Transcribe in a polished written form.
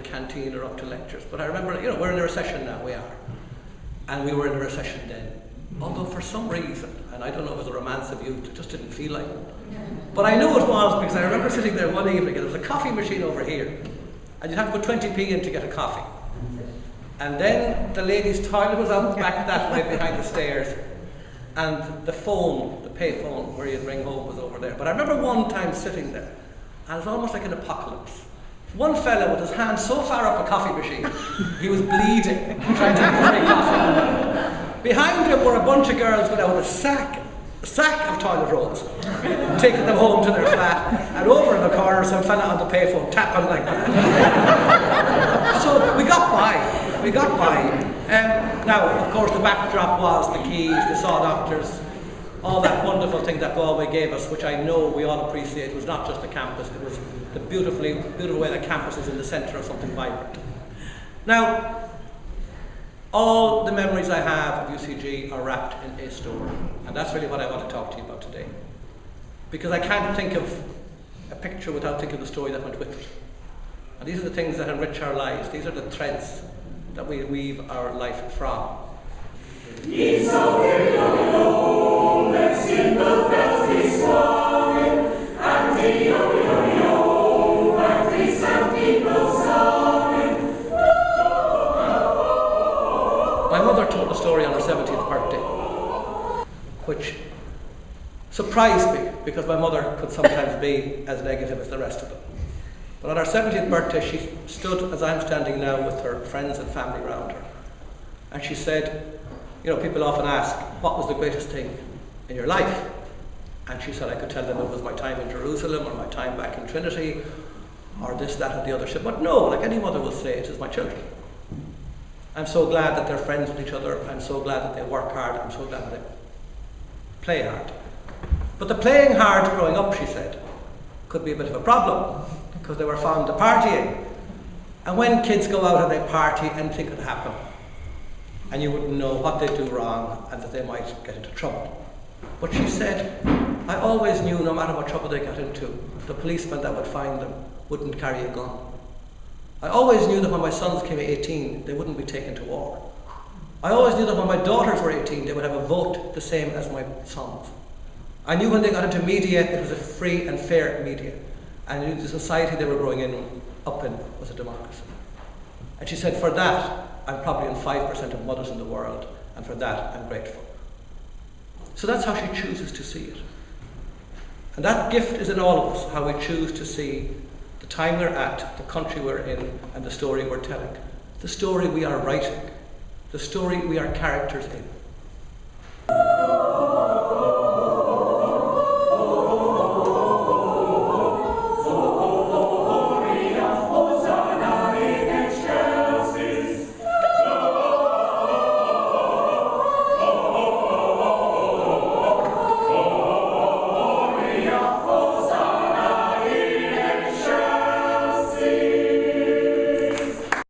canteen or up to lectures. But I remember, you know, we're in a recession now, we are. And we were in a recession then. Although for some reason, and I don't know if it was a romance of youth, it just didn't feel like it. But I know it was, because I remember sitting there one evening and there was a coffee machine over here. And you'd have to put 20p in to get a coffee. And then the ladies' toilet was out back that way behind the stairs. And the phone, the pay phone where you'd ring home was over there. But I remember one time sitting there, and it was almost like an apocalypse. One fella with his hand so far up a coffee machine, he was bleeding, trying to get free coffee. Behind him were a bunch of girls with out a sack of toilet rolls, taking them home to their flat, and over in the corner some fella on the payphone tapping like that. So we got by. Now, of course, the backdrop was the keys, the saw doctors, all that wonderful thing that Galway gave us, which I know we all appreciate, was not just the campus, it was the beautiful way that campus is in the centre of something vibrant. Now, all the memories I have of UCG are wrapped in a story, and that's really what I want to talk to you about today. Because I can't think of a picture without thinking of the story that went with it. And these are the things that enrich our lives, these are the threads that we weave our life from. Let's sing the bells this morning, and the yo-yo-yo, like the sound people singing. My mother told a story on her 70th birthday, which surprised me, because my mother could sometimes be as negative as the rest of them. But on her 70th birthday, she stood, as I'm standing now, with her friends and family around her. And she said, you know, people often ask, what was the greatest thing in your life? And she said, I could tell them it was my time in Jerusalem, or my time back in Trinity, or this, that, and the other shit. But no, like any mother will say, it is my children. I'm so glad that they're friends with each other. I'm so glad that they work hard. I'm so glad that they play hard. But the playing hard growing up, she said, could be a bit of a problem, because they were fond of partying. And when kids go out and they party, anything could happen. And you wouldn't know what they'd do wrong and that they might get into trouble. But she said, I always knew no matter what trouble they got into, the policeman that would find them wouldn't carry a gun. I always knew that when my sons came 18, they wouldn't be taken to war. I always knew that when my daughters were 18, they would have a vote the same as my sons. I knew when they got into media, it was a free and fair media. And I knew the society they were growing up in was a democracy. And she said, for that, I'm probably in 5% of mothers in the world, and for that, I'm grateful. So that's how she chooses to see it. And that gift is in all of us, how we choose to see the time we're at, the country we're in, and the story we're telling. The story we are writing. The story we are characters in.